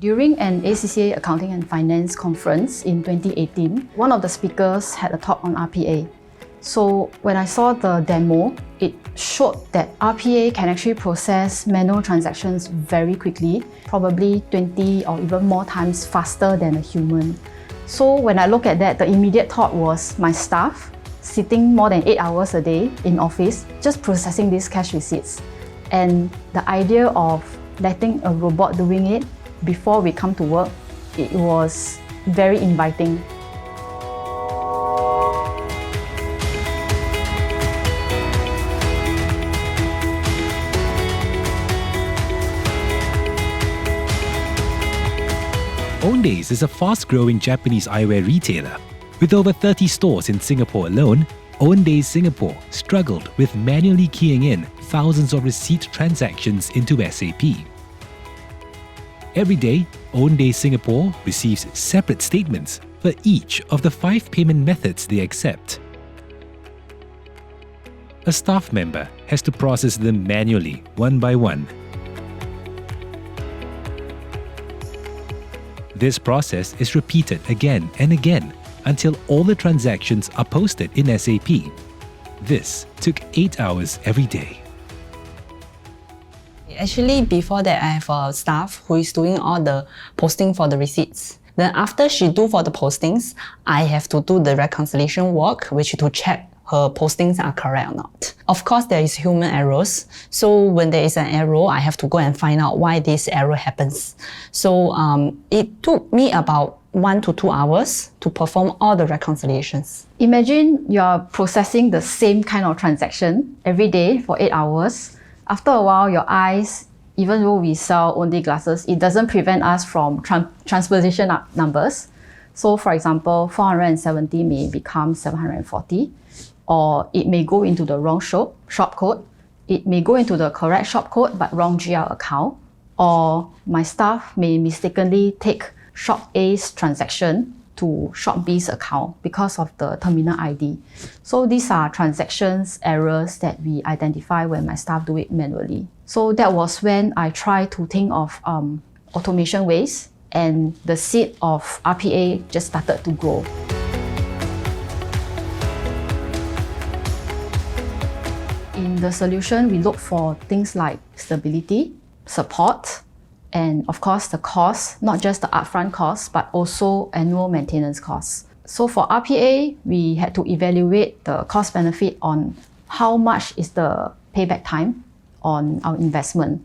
During an ACCA Accounting and Finance conference in 2018, one of the speakers had a talk on RPA. So when I saw the demo, it showed that RPA can actually process manual transactions very quickly, probably 20 or even more times faster than a human. So when I look at that, the immediate thought was my staff sitting more than 8 hours a day in office, just processing these cash receipts. And the idea of letting a robot doing it before we come to work, it was very inviting. OWNDAYS is a fast-growing Japanese eyewear retailer. With over 30 stores in Singapore alone, OWNDAYS Singapore struggled with manually keying in thousands of receipt transactions into SAP. Every day, OWNDAYS Singapore receives separate statements for each of the 5 payment methods they accept. A staff member has to process them manually, one by one. This process is repeated again and again until all the transactions are posted in SAP. This took 8 hours every day. Actually, before that, I have a staff who is doing all the posting for the receipts. Then after she do for the postings, I have to do the reconciliation work, which to check her postings are correct or not. Of course, there is human errors. So when there is an error, I have to go and find out why this error happens. So it took me about 1 to 2 hours to perform all the reconciliations. Imagine you're processing the same kind of transaction every day for 8 hours. After a while, your eyes, even though we sell OWNDAYS glasses, it doesn't prevent us from transposition numbers. So for example, 470 may become 740, or it may go into the wrong shop code. It may go into the correct shop code but wrong GL account, or my staff may mistakenly take shop A's transaction to shop B's account because of the terminal ID. So these are transactions errors that we identify when my staff do it manually. So that was when I tried to think of automation ways, and the seed of RPA just started to grow. In the solution, we look for things like stability, support, and of course the cost, not just the upfront cost, but also annual maintenance costs. So for RPA, we had to evaluate the cost benefit on how much is the payback time on our investment.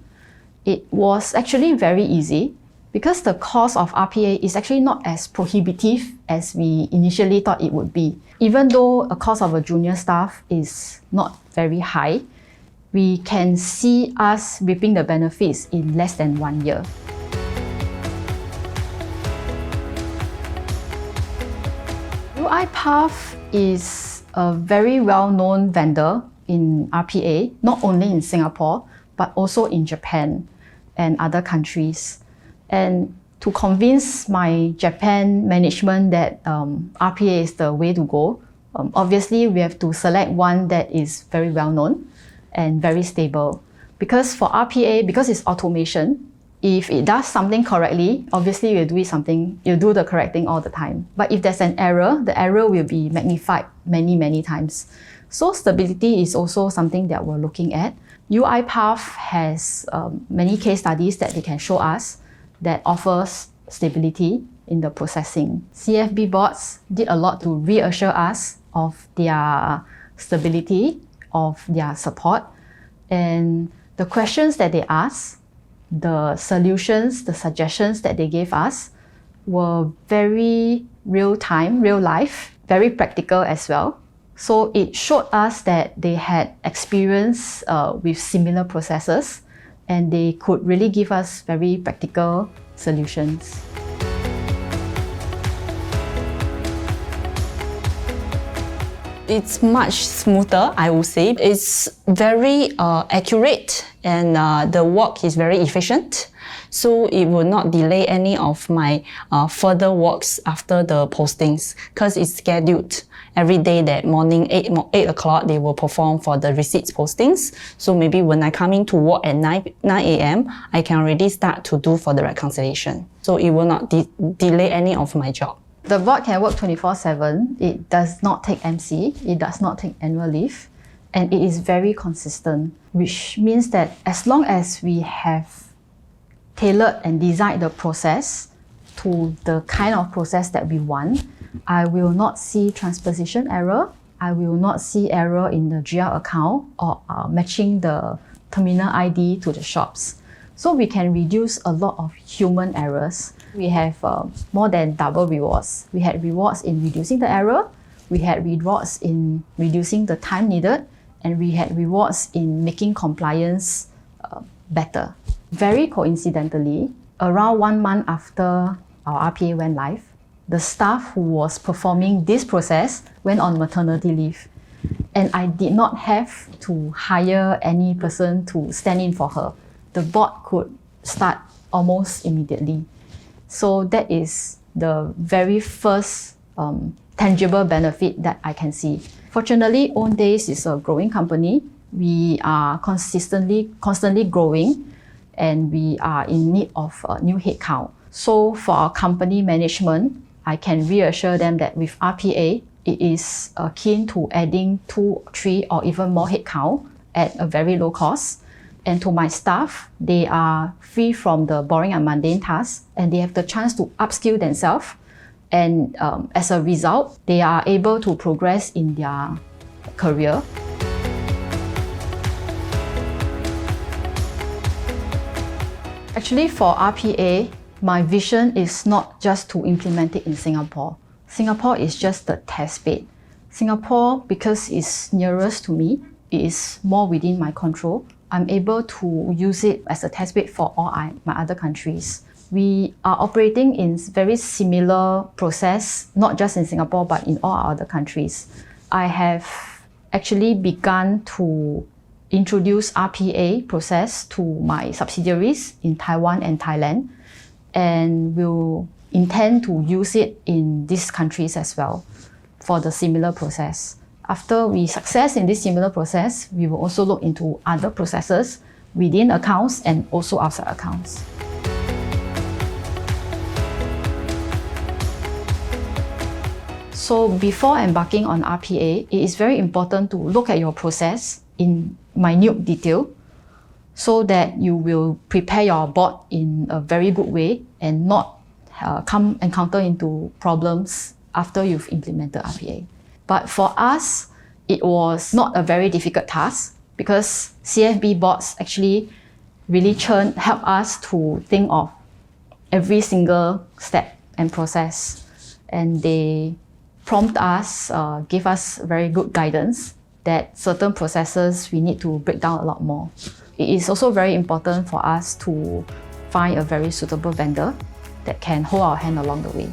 It was actually very easy because the cost of RPA is actually not as prohibitive as we initially thought it would be. Even though a cost of a junior staff is not very high, we can see us reaping the benefits in less than 1 year. UiPath is a very well-known vendor in RPA, not only in Singapore, but also in Japan and other countries. And to convince my Japan management that RPA is the way to go, obviously we have to select one that is very well-known and very stable. Because for RPA, because it's automation, if it does something correctly, obviously you'll do the correct thing all the time. But if there's an error, the error will be magnified many times. So stability is also something that we're looking at. UiPath has many case studies that they can show us that offers stability in the processing. CFB bots did a lot to reassure us of their stability, of their support, and the questions that they asked, the solutions, the suggestions that they gave us were very real-time, real-life, very practical as well. So it showed us that they had experience with similar processes, and they could really give us very practical solutions. It's much smoother, I would say. It's very accurate and the work is very efficient, so it will not delay any of my further works after the postings, because it's scheduled every day that morning 8 o'clock they will perform for the receipts postings. So maybe when I come in to work at 9 a.m. I can already start to do for the reconciliation. So it will not delay any of my job. The bot can work 24/7. It does not take MC, it does not take annual leave, and it is very consistent, which means that as long as we have tailored and designed the process to the kind of process that we want, I will not see transposition error, I will not see error in the GL account or matching the terminal ID to the shops. So we can reduce a lot of human errors. We have more than double rewards. We had rewards in reducing the error, we had rewards in reducing the time needed, and we had rewards in making compliance better. Very coincidentally, around 1 month after our RPA went live, the staff who was performing this process went on maternity leave. And I did not have to hire any person to stand in for her. The bot could start almost immediately. So that is the very first tangible benefit that I can see. Fortunately, OWNDAYS is a growing company. We are constantly growing, and we are in need of a new headcount. So for our company management, I can reassure them that with RPA, it is keen to adding 2, 3 or even more headcount at a very low cost. And to my staff, they are free from the boring and mundane tasks, and they have the chance to upskill themselves. And as a result, they are able to progress in their career. Actually, for RPA, my vision is not just to implement it in Singapore. Singapore is just the test bed. Singapore, because it's nearest to me, it is more within my control. I'm able to use it as a test bed for all my other countries. We are operating in very similar process, not just in Singapore, but in all our other countries. I have actually begun to introduce RPA process to my subsidiaries in Taiwan and Thailand, and will intend to use it in these countries as well for the similar process. After we success in this similar process, we will also look into other processes within accounts and also outside accounts. So before embarking on RPA, it is very important to look at your process in minute detail so that you will prepare your bot in a very good way and not encounter into problems after you've implemented RPA. But for us, it was not a very difficult task because CFB bots actually really help us to think of every single step and process. And they prompt us, give us very good guidance that certain processes we need to break down a lot more. It is also very important for us to find a very suitable vendor that can hold our hand along the way.